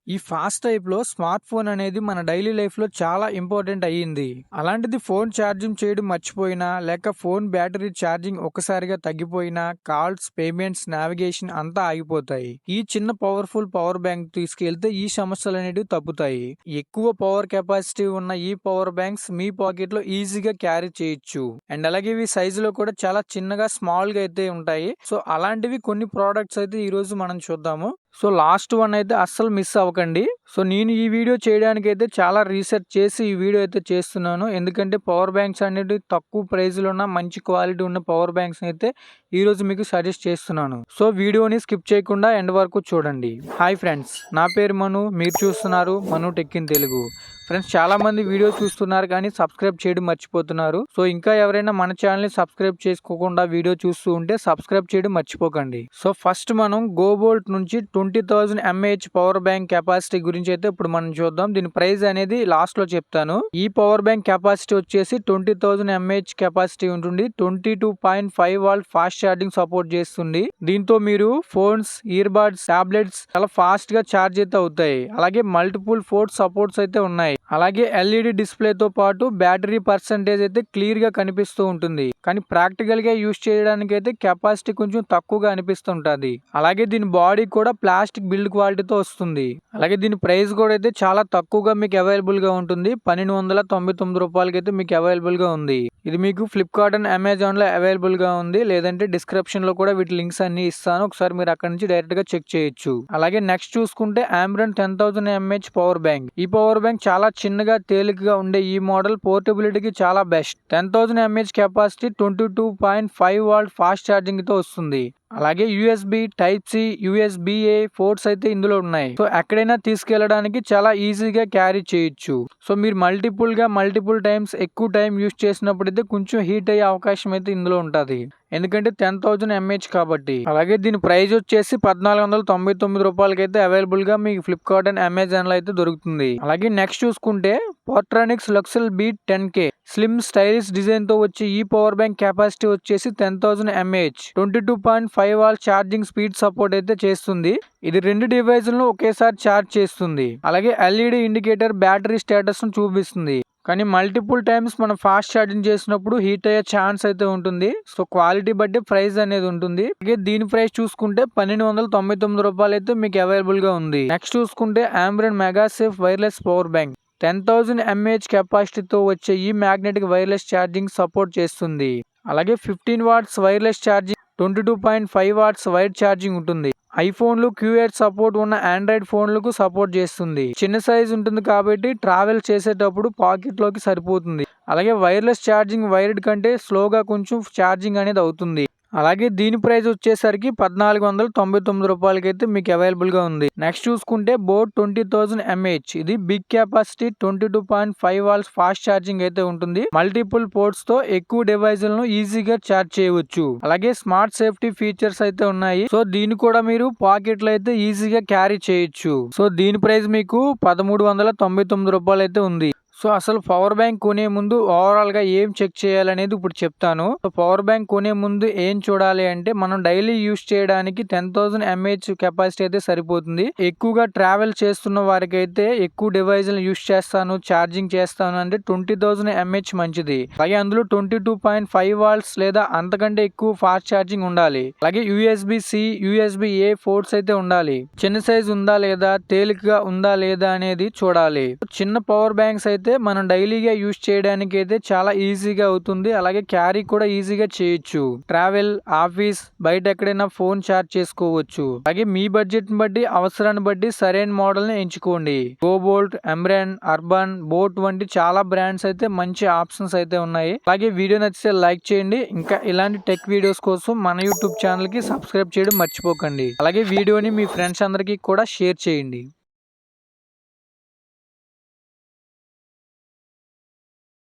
ఈ ఫాస్ట్ టైప్‌లో smart phone అనేది మన డైలీ లైఫ్‌లో చాలా ఇంపార్టెంట్ అయ్యింది. అలాంటిది ఫోన్ ఛార్జింగ్ చేయడం మర్చిపోయినా, లేక ఫోన్ బ్యాటరీ ఛార్జింగ్ ఒక్కసారిగా తగ్గిపోయినా, కాల్స్, పేమెంట్స్, నావిగేషన్ అంతా ఆగిపోతాయి. ఈ చిన్న పవర్ బ్యాంక్ తీసుకెళ్తే ఈ సమస్యలనేటివి తప్పుతాయి. ఎక్కువ పవర్ కెపాసిటీ ఉన్న ఈ పవర్ బ్యాంక్స్ మీ పాకెట్‌లో ఈజీగా క్యారీ చేయొచ్చు. అండ్ అలాగే ఇవి సైజులో కూడా చాలా చిన్నగా, స్మాల్‌గా అయితే ఉంటాయి. సో, అలాంటివి కొన్ని ప్రొడక్ట్స్ అయితే ఈరోజు మనం చూద్దాము. సో, లాస్ట్ వన్ అయితే అస్సలు మిస్ అవ్వకండి. సో, నేను ఈ వీడియో చేయడానికైతే చాలా రీసెర్చ్ చేసి ఈ వీడియో అయితే చేస్తున్నాను. ఎందుకంటే పవర్ బ్యాంక్స్ అనేటివి తక్కువ ప్రైస్‌లో ఉన్న మంచి క్వాలిటీ ఉన్న పవర్ బ్యాంక్స్‌ని అయితే ఈరోజు మీకు సజెస్ట్ చేస్తున్నాను. సో, వీడియోని స్కిప్ చేయకుండా ఎండ్ వరకు చూడండి. హాయ్ ఫ్రెండ్స్, నా పేరు మను. మీరు చూస్తున్నారు మను టెక్ ఇన్ తెలుగు. ఫ్రెండ్స్, చాలా మంది వీడియో చూస్తున్నారు కానీ సబ్స్క్రైబ్ చేయడం మర్చిపోతున్నారు. సో, ఇంకా ఎవరైనా మన ఛానల్ని సబ్స్క్రైబ్ చేసుకోకుండా వీడియో చూస్తూ ఉంటే సబ్స్క్రైబ్ చేయడం మర్చిపోకండి. సో, ఫస్ట్ మనం గోబోల్ట్ నుంచి 20,000 mAh పవర్ బ్యాంక్ కెపాసిటీ గురించి అయితే ఇప్పుడు మనం చూద్దాం. దీని ప్రైస్ అనేది లాస్ట్ లో చెప్తాను. ఈ పవర్ బ్యాంక్ కెపాసిటీ వచ్చేసి 20,000 mAh కెపాసిటీ ఉంటుంది. 22.5 వాల్ట్ ఫాస్ట్ ఛార్జింగ్ సపోర్ట్ చేస్తుంది. దీంతో మీరు ఫోన్స్, ఇయర్ బడ్స్, టాబ్లెట్స్ చాలా ఫాస్ట్ గా ఛార్జ్ అయితే అవుతాయి. అలాగే మల్టిపుల్ పోర్ట్ సపోర్ట్స్ అయితే ఉన్నాయి. అలాగే ఎల్ఈడి డిస్ప్లే తో పాటు బ్యాటరీ పర్సెంటేజ్ అయితే క్లియర్ గా కనిపిస్తూ ఉంటుంది. కానీ ప్రాక్టికల్ గా యూస్ చేయడానికి అయితే కెపాసిటీ కొంచెం తక్కువగా అనిపిస్తుంటది. అలాగే దీని బాడీ కూడా ప్లాస్టిక్ బిల్డ్ క్వాలిటీతో వస్తుంది. అలాగే దీని ప్రైస్ కూడా అయితే చాలా తక్కువగా మీకు అవైలబుల్ గా ఉంటుంది. 1299 రూపాయలకి అయితే మీకు అవైలబుల్ గా ఉంది. ఇది మీకు ఫ్లిప్కార్ట్ అండ్ అమెజాన్ లో అవైలబుల్ గా ఉంది. లేదంటే డిస్క్రిప్షన్ లో కూడా వీటి లింక్స్ అన్ని ఇస్తాను. ఒకసారి మీరు అక్కడ నుంచి డైరెక్ట్ గా చెక్ చేయొచ్చు. అలాగే నెక్స్ట్ చూసుకుంటే ఆంబ్రెన్ 10,000 mAh పవర్ బ్యాంక్. ఈ పవర్ బ్యాంక్ చాలా చిన్నగా, తేలికగా ఉండే ఈ మోడల్ పోర్టబిలిటీకి చాలా best. 10,000 mAh capacity, 22.5 watt fast charging తో వస్తుంది. అలాగే USB type C, USB A ports అయితే ఇందులో ఉన్నాయి. సో, ఎక్కడైనా తీసుకెళ్లడానికి చాలా ఈజీగా క్యారీ చేయొచ్చు. సో, మీరు మల్టిపుల్ టైమ్స్ ఎక్కువ టైం యూస్ చేసినప్పుడు అయితే కొంచెం హీట్ అయ్యే అవకాశం అయితే ఇందులో ఉంటది. ఎందుకంటే 10,000 mAh కాబట్టి. అలాగే దీని ప్రైస్ వచ్చేసి 1499 రూపాయలకి అయితే అవైలబుల్ గా మీకు ఫ్లిప్కార్ట్ అండ్ అమెజాన్ లో అయితే దొరుకుతుంది. అలాగే నెక్స్ట్ చూసుకుంటే Portronics Luxcell beat 10K slim stylish design తో వచ్చే ఈ పవర్ బ్యాంక్ కెపాసిటీ వచ్చేసి 10,000 mAh, 22.5 watt charging speed support అయితే చేస్తుంది. ఇది 2 డివైజులను ఒకేసారి ఛార్జ్ చేస్తుంది. అలాగే ఎల్ఈడి ఇండికేటర్ బ్యాటరీ స్టేటస్ ను చూపిస్తుంది. కానీ మల్టిపుల్ టైమ్స్ మనం ఫాస్ట్ ఛార్జింగ్ చేసినప్పుడు హీట్ అయ్యే ఛాన్స్ అయితే ఉంటుంది. సో, క్వాలిటీ బట్టి ప్రైస్ అనేది ఉంటుంది. అలాగే దీని ప్రైస్ చూసుకుంటే 1299 రూపాయలు అయితే మీకు అవైలబుల్ గా ఉంది. నెక్స్ట్ చూసుకుంటే Ambrane mega safe wireless power bank. 10,000 mAh కెపాసిటీతో వచ్చే ఈ మ్యాగ్నెటిక్ వైర్లెస్ ఛార్జింగ్ సపోర్ట్ చేస్తుంది. అలాగే 15 watts wireless charging, 22.5 watts wire charging ఉంటుంది. ఐఫోన్లు, క్యూఎడ్ సపోర్ట్ ఉన్న ఆండ్రాయిడ్ ఫోన్లకు సపోర్ట్ చేస్తుంది. చిన్న సైజ్ ఉంటుంది కాబట్టి ట్రావెల్ చేసేటప్పుడు పాకెట్ లోకి సరిపోతుంది. అలాగే వైర్లెస్ ఛార్జింగ్ వైర్డ్ కంటే స్లోగా కొంచెం ఛార్జింగ్ అనేది అవుతుంది. అలాగే దీని ప్రైస్ వచ్చేసరికి 1499 రూపాయలకి అయితే మీకు అవైలబుల్ గా ఉంది. నెక్స్ట్ చూసుకుంటే బోట్ 20,000 mAh. ఇది big capacity, 22.5 watts fast charging అయితే ఉంటుంది. మల్టిపుల్ పోర్ట్స్ తో ఎక్కువ డివైజులను ఈజీగా ఛార్జ్ చేయవచ్చు. అలాగే స్మార్ట్ సేఫ్టీ ఫీచర్స్ అయితే ఉన్నాయి. సో, దీన్ని కూడా మీరు పాకెట్ లో అయితే ఈజీగా క్యారీ చేయొచ్చు. సో, దీని ప్రైస్ మీకు 1399 రూపాయలు అయితే ఉంది. సో, అసలు పవర్ బ్యాంక్ కొనే ముందు ఓవరాల్ గా ఏం చెక్ చేయాలనేది ఇప్పుడు చెప్తాను. సో, పవర్ బ్యాంక్ కొనే ముందు ఏం చూడాలి అంటే మనం డైలీ యూస్ చేయడానికి 10,000 mAh కెపాసిటీ అయితే సరిపోతుంది. ఎక్కువగా ట్రావెల్ చేస్తున్న వారికి అయితే ఎక్కువ డివైజులు యూస్ చేస్తాను, ఛార్జింగ్ చేస్తాను అంటే 20,000 mAh మంచిది. అలాగే అందులో 22.5 వాల్ట్స్ లేదా అంతకంటే ఎక్కువ ఫాస్ట్ ఛార్జింగ్ ఉండాలి. అలాగే యూఎస్బి సి, యూఎస్బిఏ పోర్ట్స్ అయితే ఉండాలి. చిన్న సైజ్ ఉందా లేదా, తేలికగా ఉందా లేదా అనేది చూడాలి. చిన్న పవర్ బ్యాంక్స్ అయితే మనం డైలీగా యూస్ చేయడానికి అయితే చాలా ఈజీగా అవుతుంది. అలాగే క్యారీ కూడా ఈజీగా చేయొచ్చు. ట్రావెల్, ఆఫీస్, బయట ఎక్కడైనా ఫోన్ ఛార్జ్ చేసుకోవచ్చు. అలాగే మీ బడ్జెట్ ని బట్టి, అవసరాన్ని బట్టి సరైన మోడల్ ని ఎంచుకోండి. గోబోల్ట్, ఆంబ్రెన్, అర్బన్, బోట్ వంటి చాలా బ్రాండ్స్ అయితే మంచి ఆప్షన్స్ అయితే ఉన్నాయి. అలాగే వీడియో నచ్చితే లైక్ చేయండి. ఇంకా ఇలాంటి టెక్ వీడియోస్ కోసం మన యూట్యూబ్ ఛానల్ కి సబ్స్క్రైబ్ చేయడం మర్చిపోకండి. అలాగే వీడియోని మీ ఫ్రెండ్స్ అందరికీ కూడా షేర్ చేయండి.